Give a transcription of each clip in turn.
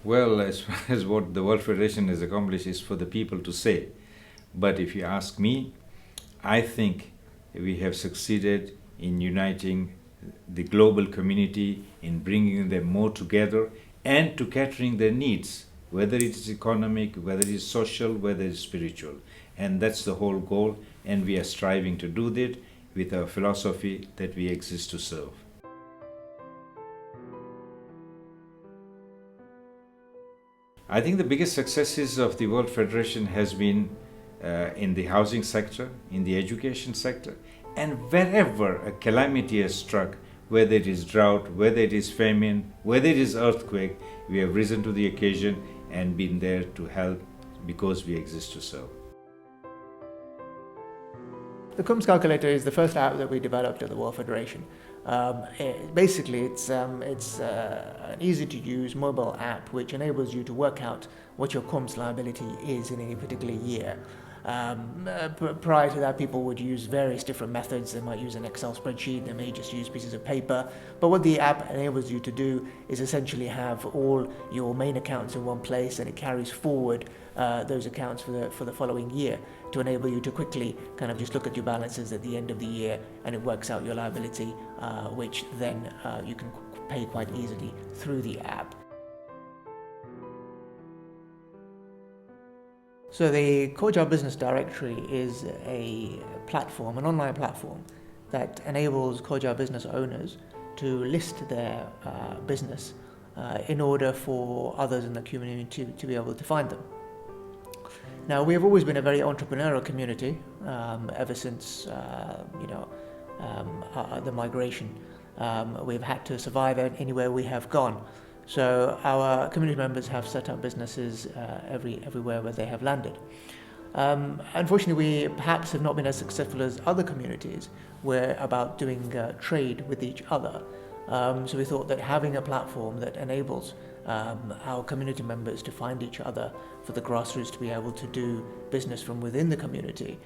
Well, as far as what the World Federation has accomplished is for the people to say. But if you ask me, I think we have succeeded in uniting the global community, in bringing them more together and to catering their needs, whether it is economic, whether it is social, whether it is spiritual. And that's the whole goal, and we are striving to do that with our philosophy that we exist to serve. I think the biggest successes of the World Federation has been in the housing sector, in the education sector, and wherever a calamity has struck, whether it is drought, whether it is famine, whether it is earthquake, we have risen to the occasion and been there to help because we exist to serve. The CUMS calculator is the first app that we developed at the World Federation. Basically, it's an easy-to-use mobile app which enables you to work out what your CUMS liability is in any particular year. Prior to that, people would use various different methods. They might use an Excel spreadsheet, they may just use pieces of paper. But what the app enables you to do is essentially have all your main accounts in one place, and it carries forward those accounts for the following year to enable you to quickly kind of just look at your balances at the end of the year, and it works out your liability, which then you can pay quite easily through the app. So the Khoja Business Directory is a platform, an online platform, that enables Khoja business owners to list their business in order for others in the community to be able to find them. Now, we have always been a very entrepreneurial community ever since the migration. We've had to survive anywhere we have gone. So our community members have set up businesses everywhere where they have landed. Unfortunately, we perhaps have not been as successful as other communities. We're about doing trade with each other. So we thought that having a platform that enables our community members to find each other, for the grassroots to be able to do business from within the community,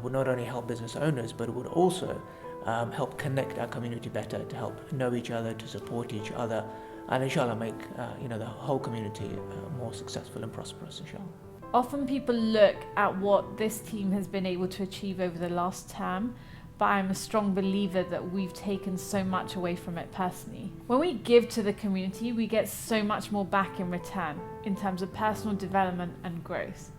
would not only help business owners, but it would also help connect our community better, to help know each other, to support each other, and inshallah make the whole community more successful and prosperous, inshallah. Often people look at what this team has been able to achieve over the last term, but I'm a strong believer that we've taken so much away from it personally. When we give to the community, we get so much more back in return in terms of personal development and growth.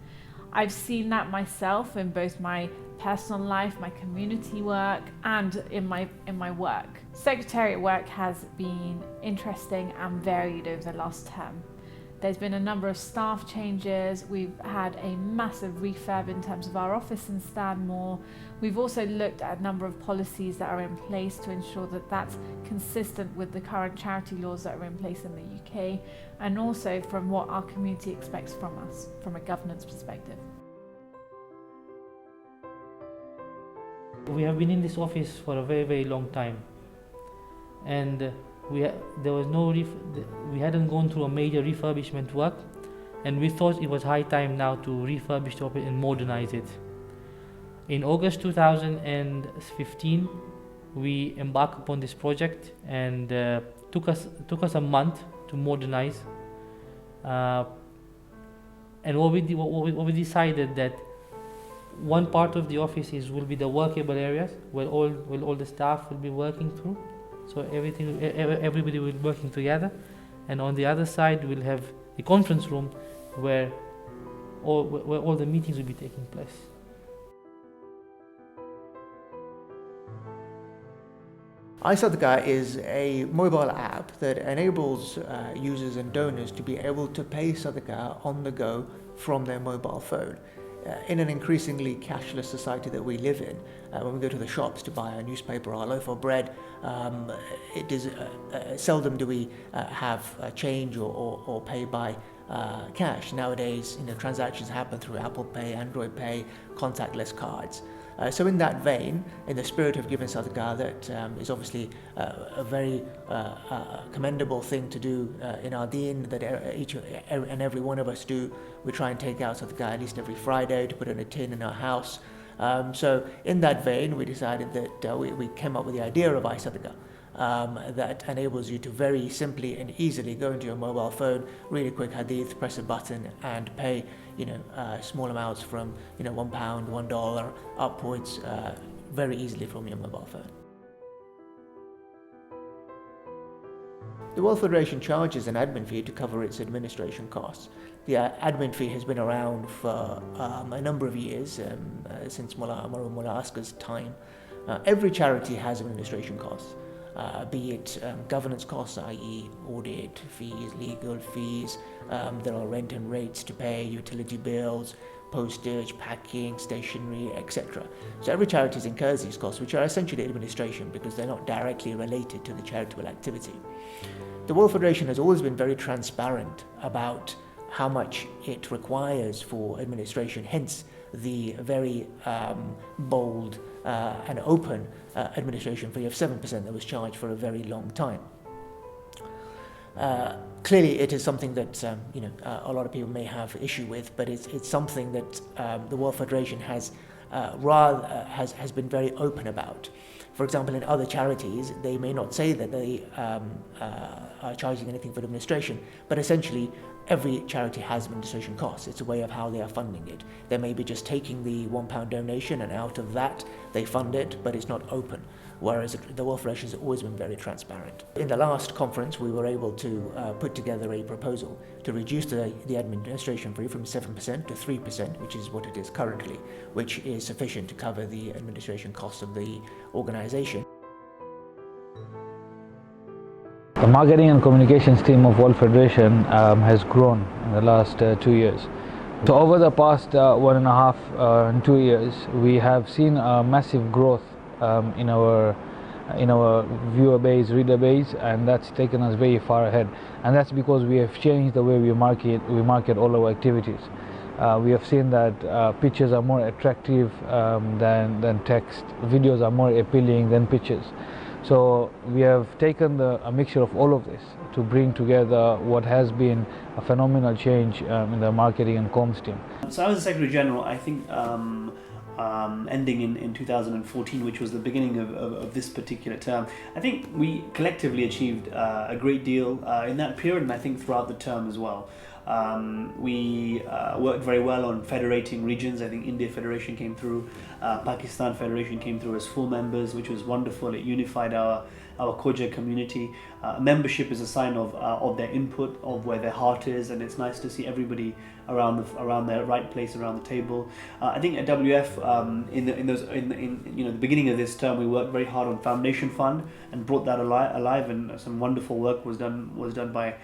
I've seen that myself in both my personal life, my community work, and in my work. Secretariat work has been interesting and varied over the last term. There's been a number of staff changes. We've had a massive refurb in terms of our office in Stanmore. We've also looked at a number of policies that are in place to ensure that that's consistent with the current charity laws that are in place in the UK, and also from what our community expects from us from a governance perspective. We have been in this office for a very, very long time, and we hadn't gone through a major refurbishment work, and we thought it was high time now to refurbish the office and modernize it. In August 2015, we embarked upon this project, and took us a month to modernize. And what we decided that one part of the office will be the workable areas where all the staff will be working through. So everybody will be working together, and on the other side we'll have the conference room where all the meetings will be taking place. Isogai is a mobile app that enables users and donors to be able to pay Sadaqah on the go from their mobile phone. In an increasingly cashless society that we live in, when we go to the shops to buy a newspaper or a loaf of bread, it is seldom do we have change or pay by cash. Nowadays, transactions happen through Apple Pay, Android Pay, contactless cards. So in that vein, in the spirit of giving sadaqah, that is obviously a very commendable thing to do in our deen, that each and every one of us do. We try and take out sadaqah at least every Friday to put in a tin in our house. So in that vein, we decided that we came up with the idea of iSadaqah. that enables you to very simply and easily go into your mobile phone, read a quick hadith, press a button, and pay, small amounts from, £1, $1 upwards, very easily from your mobile phone. The World Federation charges an admin fee to cover its administration costs. The admin fee has been around for a number of years, since Mullah Askar's time. Every charity has administration costs, be it governance costs, i.e. audit fees, legal fees, there are rent and rates to pay, utility bills, postage, packing, stationery, etc. So every charity incurs these costs, which are essentially administration because they're not directly related to the charitable activity. The World Federation has always been very transparent about how much it requires for administration, hence the very bold and open administration fee of 7% that was charged for a very long time. Clearly, it is something that a lot of people may have issue with, but it's something that the World Federation has been very open about. For example, in other charities, they may not say that they are charging anything for administration, but essentially every charity has administration costs. It's a way of how they are funding it. They may be just taking the £1 donation and out of that they fund it, but it's not open. Whereas the World Federation has always been very transparent. In the last conference, we were able to put together a proposal to reduce the administration fee from 7% to 3%, which is what it is currently, which is sufficient to cover the administration costs of the organization. The marketing and communications team of World Federation has grown in the last 2 years. So over the past 1.5 and 2 years, we have seen a massive growth in our viewer base, reader base, and that's taken us very far ahead. And that's because we have changed the way we market all our activities. We have seen that pictures are more attractive than text. Videos are more appealing than pictures. So we have taken a mixture of all of this to bring together what has been a phenomenal change in the marketing and comms team. So I was the Secretary General, I think, ending in 2014, which was the beginning of this particular term. I think we collectively achieved a great deal in that period, and I think throughout the term as well. We worked very well on federating regions. I think India Federation came through, Pakistan Federation came through as full members, which was wonderful. It unified our Khoja community. Membership is a sign of their input, of where their heart is, and it's nice to see everybody around their right place around the table. I think at WF in the beginning of this term, we worked very hard on Foundation Fund and brought that alive, and some wonderful work was done by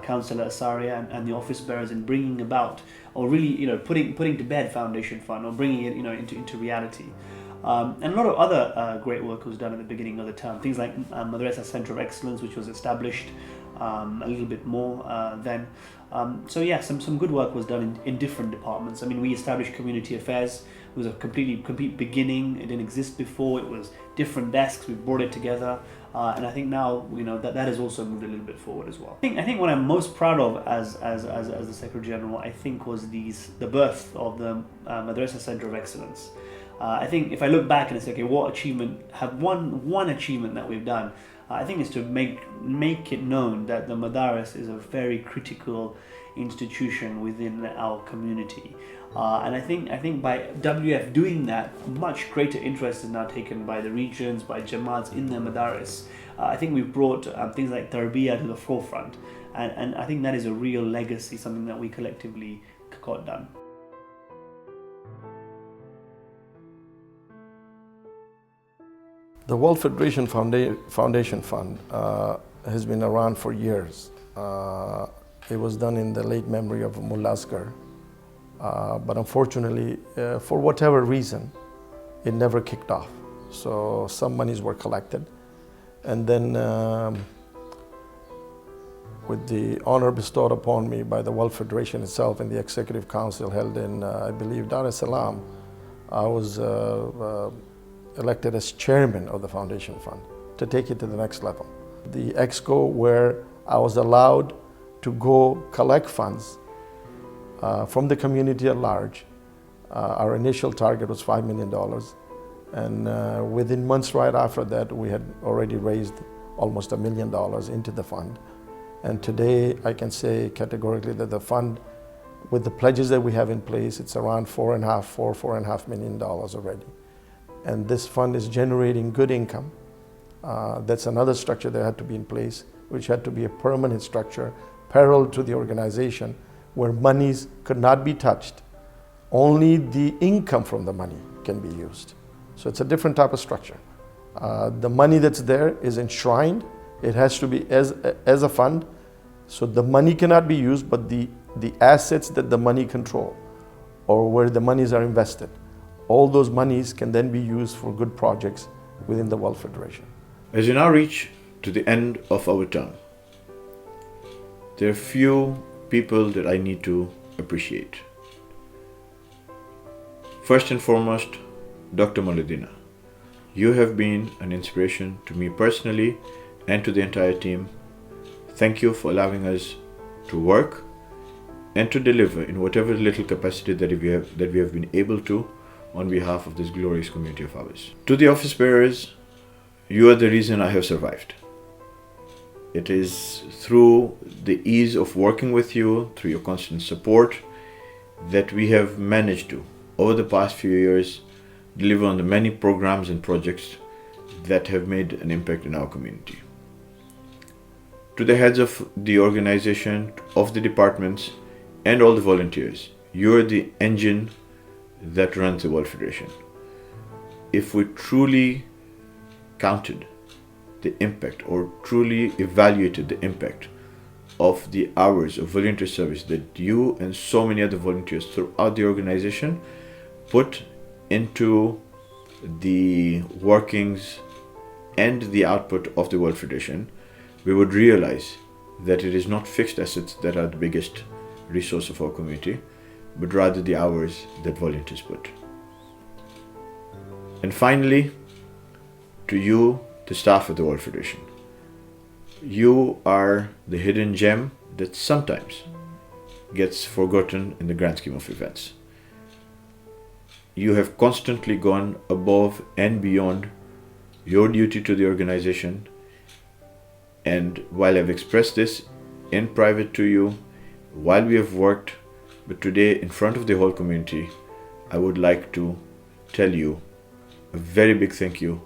Councillor Asaria and the office bearers in bringing about, or really putting to bed Foundation Fund, or bringing it into reality. And a lot of other great work was done at the beginning of the term. Things like Madrasa Centre of Excellence, which was established a little bit more then. So yeah, some good work was done in different departments. I mean, we established community affairs. It was a complete beginning. It didn't exist before. It was different desks. We brought it together, and I think now that has also moved a little bit forward as well. I think what I'm most proud of as the Secretary General, I think, was the birth of the Madrasa Centre of Excellence. I think if I look back and I say, okay, what achievement one achievement that we've done, I think is to make it known that the Madaris is a very critical institution within our community. And I think by WF doing that, much greater interest is now taken by the regions, by Jamaats in the Madaris. I think we've brought things like Tarbiyah to the forefront, and I think that is a real legacy, something that we collectively got done. The World Federation Foundation Fund has been around for years. It was done in the late memory of Mullah Asgar, but unfortunately, for whatever reason, it never kicked off. So some monies were collected, and then with the honor bestowed upon me by the World Federation itself and the Executive Council held in, I believe, Dar es Salaam, I was elected as chairman of the Foundation Fund to take it to the next level. The exco, where I was allowed to go collect funds from the community at large. Our initial target was $5 million, and within months right after that, we had already raised almost $1 million into the fund. And today I can say categorically that the fund, with the pledges that we have in place, it's around $4.5 million already. And this fund is generating good income. That's another structure that had to be in place, which had to be a permanent structure parallel to the organization, where monies could not be touched. Only the income from the money can be used. So it's a different type of structure. The money that's there is enshrined. It has to be as a fund. So the money cannot be used, but the assets that the money control, or where the monies are invested, all those monies can then be used for good projects within the World Federation. As we now reach to the end of our term, there are few people that I need to appreciate. First and foremost, Dr. Mauludina. You have been an inspiration to me personally and to the entire team. Thank you for allowing us to work and to deliver in whatever little capacity that we have been able to on behalf of this glorious community of ours. To the office bearers, you are the reason I have survived. It is through the ease of working with you, through your constant support, that we have managed to, over the past few years, deliver on the many programs and projects that have made an impact in our community. To the heads of the organization, of the departments, and all the volunteers, you are the engine that runs the World Federation. If we truly counted the impact or truly evaluated the impact of the hours of volunteer service that you and so many other volunteers throughout the organization put into the workings and the output of the World Federation, we would realize that it is not fixed assets that are the biggest resource of our community, but rather the hours that volunteers put. And finally, to you, the staff of the World Federation, you are the hidden gem that sometimes gets forgotten in the grand scheme of events. You have constantly gone above and beyond your duty to the organization, and while I've expressed this in private to you, while we have worked, but today in front of the whole community, I would like to tell you a very big thank you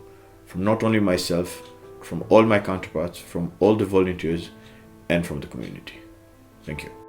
from not only myself, from all my counterparts, from all the volunteers, and from the community. Thank you.